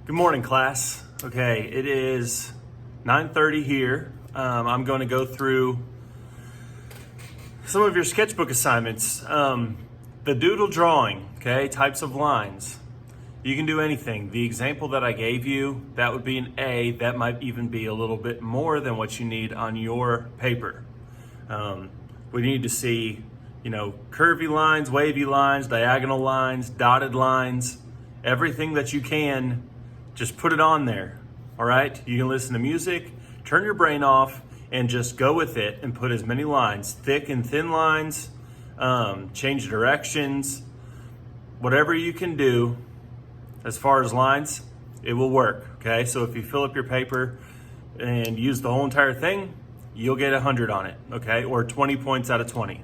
Good morning, class. Okay, it is 9:30 here. I'm going to go through some of your sketchbook assignments. The doodle drawing, okay, types of lines. You can do anything. The example that I gave you, that would be an A. That might even be a little bit more than what you need on your paper. We need to see, curvy lines, wavy lines, diagonal lines, dotted lines, everything that you can. Just put it on there, all right? You can listen to music, turn your brain off, and just go with it and put as many lines, thick and thin lines, change directions, whatever you can do as far as lines, it will work, okay? So if you fill up your paper and use the whole entire thing, you'll get 100 on it, okay? Or 20 points out of 20.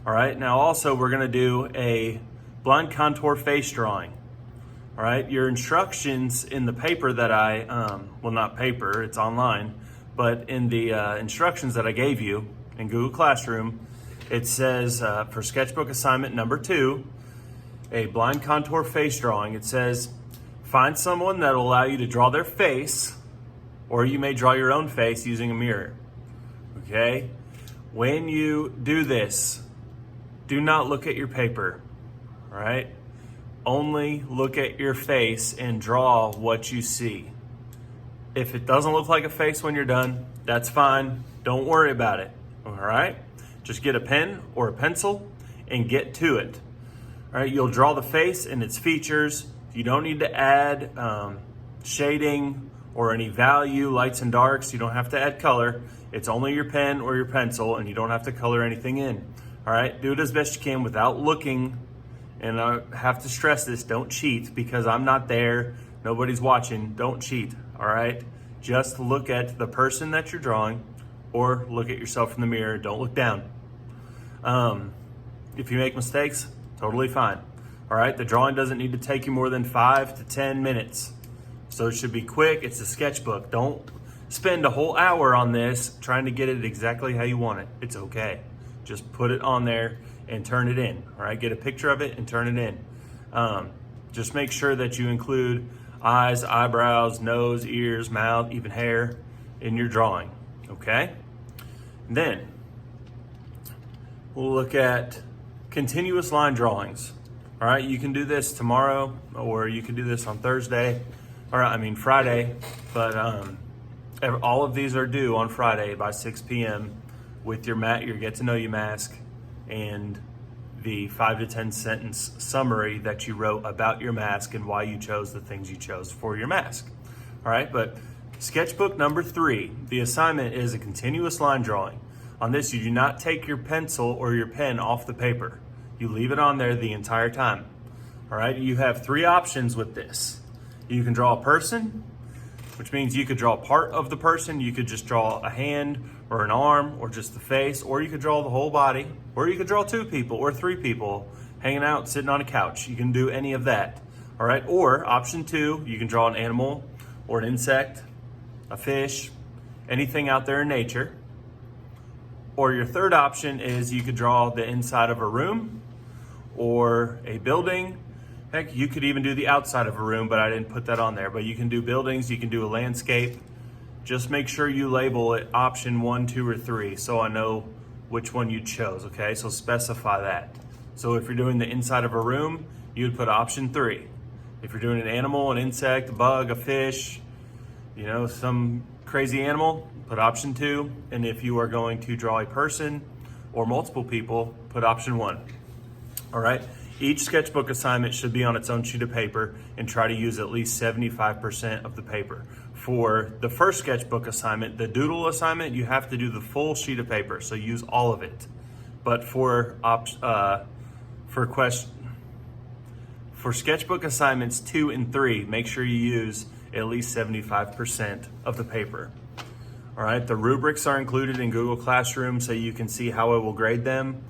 All right, now also we're gonna do a blind contour face drawing. All right, your instructions in the paper that well, not paper, it's online, but in the instructions that I gave you in Google Classroom, it says for sketchbook assignment number 2, a blind contour face drawing, it says, find someone that will allow you to draw their face, or you may draw your own face using a mirror, okay? When you do this, do not look at your paper, all right? Only look at your face and draw what you see. If it doesn't look like a face when you're done, that's fine. Don't worry about it, all right? Just get a pen or a pencil and get to it. All right, you'll draw the face and its features. You don't need to add shading or any value, lights and darks. You don't have to add color. It's only your pen or your pencil, and you don't have to color anything in. All right, do it as best you can without looking. And I have to stress this, don't cheat, because I'm not there, nobody's watching, don't cheat, all right? Just look at the person that you're drawing or look at yourself in the mirror, don't look down. If you make mistakes, totally fine, all right? The drawing doesn't need to take you more than 5 to 10 minutes. So it should be quick, it's a sketchbook. Don't spend a whole hour on this trying to get it exactly how you want it. It's okay, just put it on there and turn it in, all right? Get a picture of it and turn it in. Just make sure that you include eyes, eyebrows, nose, ears, mouth, even hair in your drawing, okay? Then we'll look at continuous line drawings, all right? You can do this tomorrow or you can do this on Thursday, Friday, but all of these are due on Friday by 6 p.m. with your get to know you mask and the 5 to 10 sentence summary that you wrote about your mask and why you chose the things you chose for your mask. All right, but sketchbook number 3, the assignment is a continuous line drawing. On this, you do not take your pencil or your pen off the paper. You leave it on there the entire time. All right, you have 3 options with this. You can draw a person, which means you could draw part of the person. You could just draw a hand or an arm or just the face, or you could draw the whole body, or you could draw 2 people or 3 people hanging out, sitting on a couch. You can do any of that, all right? Or option 2, you can draw an animal or an insect, a fish, anything out there in nature. Or your third option is you could draw the inside of a room or a building. Heck, you could even do the outside of a room, but I didn't put that on there. But you can do buildings, you can do a landscape. Just make sure you label it option 1, 2, or 3 so I know which one you chose, okay? So specify that. So if you're doing the inside of a room, you would put option 3. If you're doing an animal, an insect, a bug, a fish, some crazy animal, put option 2. And if you are going to draw a person or multiple people, put option 1, all right? Each sketchbook assignment should be on its own sheet of paper and try to use at least 75% of the paper. For the first sketchbook assignment, the doodle assignment, you have to do the full sheet of paper, so use all of it. But for sketchbook assignments 2 and 3, make sure you use at least 75% of the paper. All right, the rubrics are included in Google Classroom so you can see how I will grade them.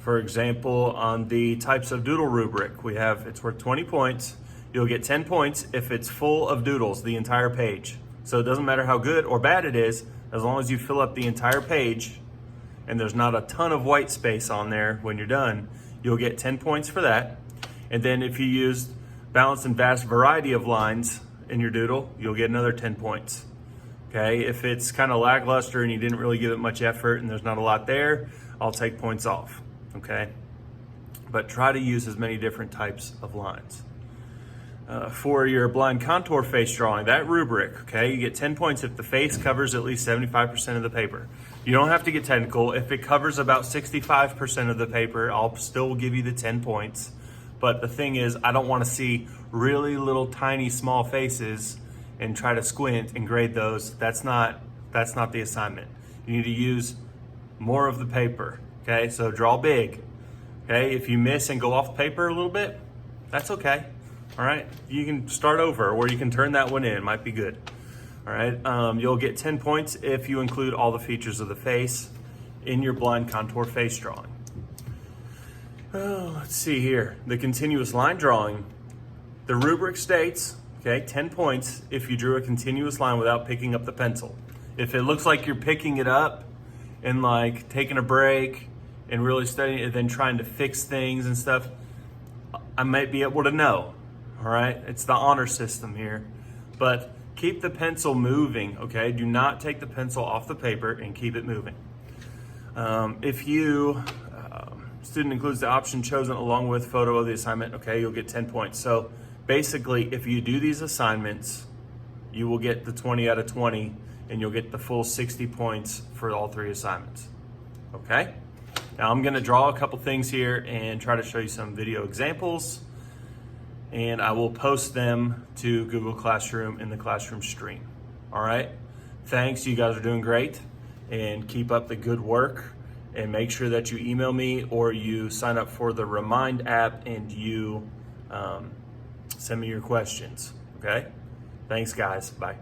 For example, on the types of doodle rubric, it's worth 20 points. You'll get 10 points if it's full of doodles, the entire page. So it doesn't matter how good or bad it is, as long as you fill up the entire page and there's not a ton of white space on there when you're done, you'll get 10 points for that. And then if you use balanced and vast variety of lines in your doodle, you'll get another 10 points. Okay, if it's kind of lackluster and you didn't really give it much effort and there's not a lot there, I'll take points off, okay? But try to use as many different types of lines. For your blind contour face drawing, that rubric, okay, you get 10 points if the face covers at least 75% of the paper. You don't have to get technical. If it covers about 65% of the paper, I'll still give you the 10 points. But the thing is, I don't want to see really little tiny small faces and try to squint and grade those. That's not the assignment. You need to use more of the paper, okay? So draw big, okay? If you miss and go off paper a little bit, that's okay, all right? You can start over or you can turn that one in, might be good, all right? You'll get 10 points if you include all the features of the face in your blind contour face drawing. Oh, let's see here, the continuous line drawing. The rubric states, okay, 10 points if you drew a continuous line without picking up the pencil. If it looks like you're picking it up and like taking a break and really studying it, then trying to fix things and stuff, I might be able to know, all right? It's the honor system here. But keep the pencil moving, okay? Do not take the pencil off the paper and keep it moving. If you, student includes the option chosen along with photo of the assignment, okay, you'll get 10 points. So basically, if you do these assignments, you will get the 20 out of 20 and you'll get the full 60 points for all 3 assignments, okay? Now I'm gonna draw a couple things here and try to show you some video examples, and I will post them to Google Classroom in the Classroom stream, all right? Thanks, you guys are doing great, and keep up the good work, and make sure that you email me or you sign up for the Remind app and you send me your questions, okay? Thanks, guys. Bye.